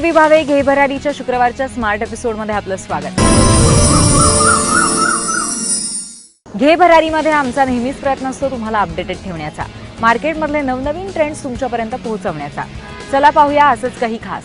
विभावे घे भरारीच्या शुक्रवारच्या स्मार्ट एपिसोडमध्ये आपलं स्वागत. घे भरारीमध्ये आमचा नेहमीच प्रयत्न असतो तुम्हाला अपडेटेड ठेवण्याचा, मार्केटमधले नवनवीन ट्रेंड्स तुमच्यापर्यंत पोहोचवण्याचा. चला पाहूया असंच काही खास.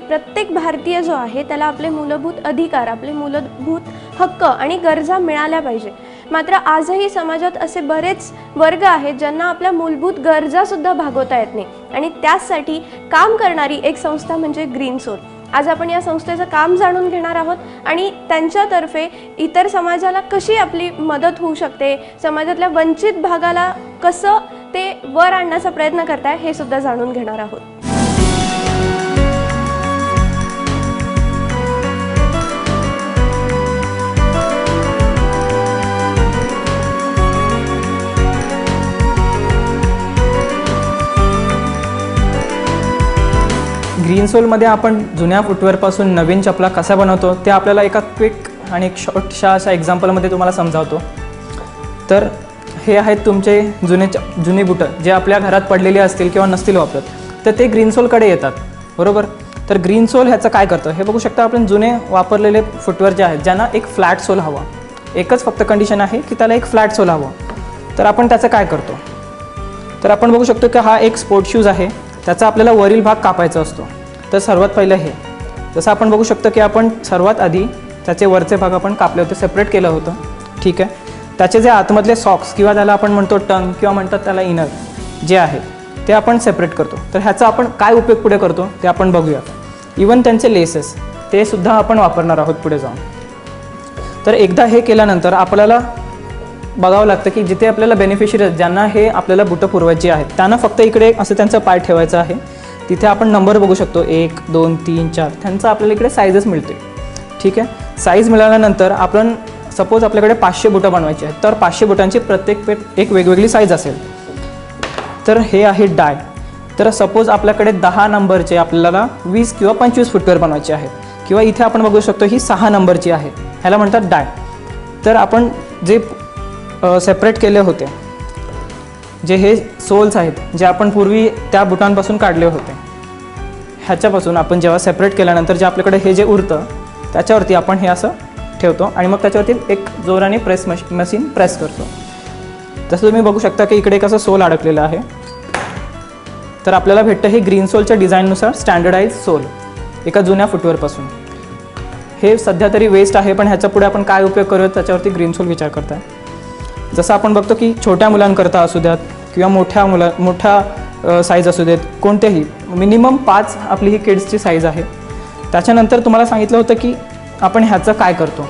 प्रत्येक भारतीय जो आहे त्याला आपले मूलभूत अधिकार, आपले मूलभूत हक्क आणि गरजा मिळाल्या पाहिजे. मात्र आजही समाजात असे बरेच वर्ग आहेत ज्यांना आपल्या मूलभूत गरजा सुद्धा भागवता येत नाही आणि त्यासाठी काम करणारी एक संस्था म्हणजे ग्रीन सोल. आज आपण या संस्थेचं काम जाणून घेणार आहोत आणि त्यांच्यातर्फे इतर समाजाला कशी आपली मदत होऊ शकते, समाजातल्या वंचित भागाला कसं ते वर आणण्याचा प्रयत्न करताय हे सुद्धा जाणून घेणार आहोत. ग्रीन सोलमध्ये आपण जुन्या फुटवेअरपासून नवीन चपला कसा बनवतो ते आपल्याला एका क्विक आणि एक शॉर्टशा अशा एक्झाम्पलमध्ये तुम्हाला समजावतो. तर हे आहेत तुमचे जुने बुटं जे आपल्या घरात पडलेले असतील किंवा नसतील वापरत, तर ते ग्रीन सोलकडे येतात, बरोबर. तर ग्रीन सोल ह्याचं काय करतं हे बघू शकता. आपण जुने वापरलेले फुटवेअर जे आहेत ज्यांना एक फ्लॅट सोल हवा, एकच फक्त कंडिशन आहे की त्याला एक फ्लॅट सोल हवं. तर आपण त्याचं काय करतो, तर आपण बघू शकतो की हा एक स्पोर्ट शूज आहे, त्याचा आपल्याला वरील भाग कापायचा असतो. तर सर्वात पहिलं हे जसं आपण बघू शकतो की आपण सर्वात आधी त्याचे वरचे भाग आपण कापले होते, सेपरेट केलं होतं, ठीक आहे. त्याचे जे आतमधले सॉक्स किंवा त्याला आपण म्हणतो टंग किंवा म्हणतात त्याला इनर जे आहे ते आपण सेपरेट करतो. तर ह्याचा आपण काय उपयोग पुढे करतो ते आपण बघूया. इवन त्यांचे लेसेस ते सुद्धा आपण वापरणार आहोत पुढे जाऊन. तर एकदा हे केल्यानंतर आपल्याला बघावं लागतं की जिथे आपल्याला बेनिफिशियरी आहेत, ज्यांना हे आपल्याला बुटं पुरवायची आहेत, त्यांना फक्त इकडे असं त्यांचं पाय ठेवायचं आहे. तिथे आपण नंबर बघू शकतो 1, 2, 3, 4 त्यांचा आपल्याला इकडे साईजच मिळते, ठीक आहे. साईज मिळाल्यानंतर आपण सपोज आपल्याकडे 500 बुटं बनवायची आहेत, तर 500 बुटांची प्रत्येक एक वेगवेगळी साईज असेल. तर हे आहे डाय. तर सपोज आपल्याकडे 10 नंबरचे आपल्याला 20 किंवा 25 फुटवेअर बनवायचे आहेत, किंवा इथे आपण बघू शकतो ही 6 नंबरची आहे, ह्याला म्हणतात डाय. तर आपण जे सेपरेट केले होते, जे हे सोल्स आहेत जे आपण पूर्वी त्या बुटांपासून काढले होते, ह्याच्यापासून आपण जेव्हा सेपरेट केल्यानंतर जे आपल्याकडे हे जे उरतं त्याच्यावरती आपण हे असं ठेवतो आणि मग त्याच्यावरती एक जोराने मशीन प्रेस करतो. जसं तुम्ही बघू शकता की इकडे एक असं सोल अडकलेलं आहे. तर आपल्याला भेटतं हे ग्रीन सोलच्या डिझाईननुसार स्टँडर्डाइज सोल एका जुन्या फुटवेअरपासून. हे सध्या तरी वेस्ट आहे, पण ह्याच्या पुढे आपण काय उपयोग करूयात त्याच्यावरती ग्रीन सोल विचार करताय. जसं आपण बघतो की छोट्या मुलांकरता असू द्यात किंवा मोठ्या साईज असू देत, कोणतेही मिनिमम 5 आपली ही किड्सची साईज आहे. त्याच्यानंतर तुम्हाला सांगितलं होतं की आपण ह्याचं काय करतो,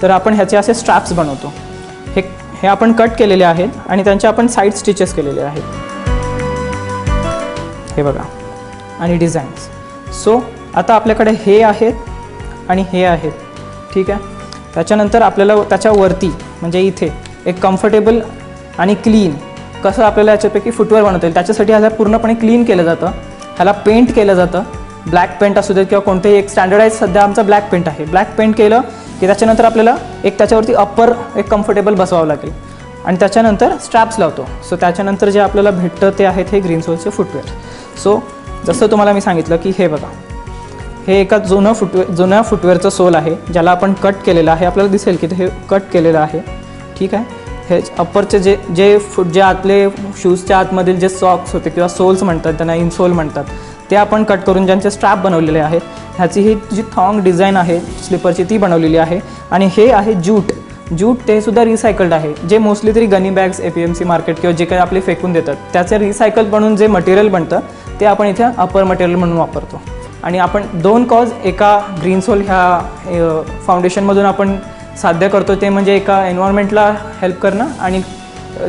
तर आपण ह्याचे असे स्ट्रॅप्स बनवतो. हे आपण कट केलेले आहेत आणि त्यांचे आपण साईड स्टिचेस केलेले आहेत, हे बघा, आणि डिझाईन्स. सो आता आपल्याकडे हे आहेत आणि हे आहेत, ठीक आहे. त्याच्यानंतर आपल्याला त्याच्यावरती म्हणजे इथे एक कम्फर्टेबल आणि क्लीन कसं आपल्याला याच्यापैकी फुटवेअर बनवता येईल त्याच्यासाठी ह्याला पूर्णपणे क्लीन केलं जातं. ह्याला पेंट केलं जातं, ब्लॅक पेंट असू देत किंवा कोणतेही एक स्टँडर्डाइज सध्या आमचा ब्लॅक पेंट आहे. ब्लॅक पेंट केलं की त्याच्यानंतर आपल्याला एक त्याच्यावरती अप्पर एक कम्फर्टेबल बसवावं लागेल आणि त्याच्यानंतर स्ट्रॅप्स लावतो. सो त्याच्यानंतर जे आपल्याला भेटतं ते आहेत हे ग्रीन सोलचे फुटवेअर. सो जसं तुम्हाला मी सांगितलं की हे बघा, हे एका जुन्या फुटवेअरचं सोल आहे ज्याला आपण कट केलेलं आहे. आपल्याला दिसेल की हे कट केलेलं आहे, ठीक आहे. हे अप्परचे जे आतले शूजच्या आतमधील जे सॉक्स होते किंवा सोल्स म्हणतात, त्यांना इनसोल म्हणतात, ते आपण कट करून ज्यांचे स्ट्रॅप बनवलेले आहेत. ह्याची ही जी थॉंग डिझाईन आहे स्लिपरची ती बनवलेली आहे. आणि हे आहे ज्यूट ते सुद्धा रिसायकल्ड आहे. जे मोस्टली तरी गनी बॅग्स APMC मार्केट किंवा जे काही आपले फेकून देतात त्याचे रिसायकल बनवून जे मटेरियल बनतं ते आपण इथे अप्पर मटेरियल म्हणून वापरतो. आणि आपण 2 कॉज एका ग्रीन सोल ह्या फाउंडेशनमधून आपण साध्य करतो, ते म्हणजे एका एन्व्हायरमेंटला हेल्प करणं आणि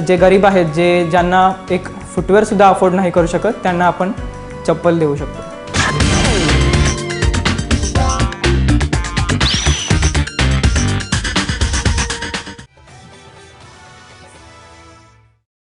जे गरीब आहेत ज्यांना एक फुटवेअरसुद्धा अफोर्ड नाही करू शकत त्यांना आपण चप्पल देऊ शकतो.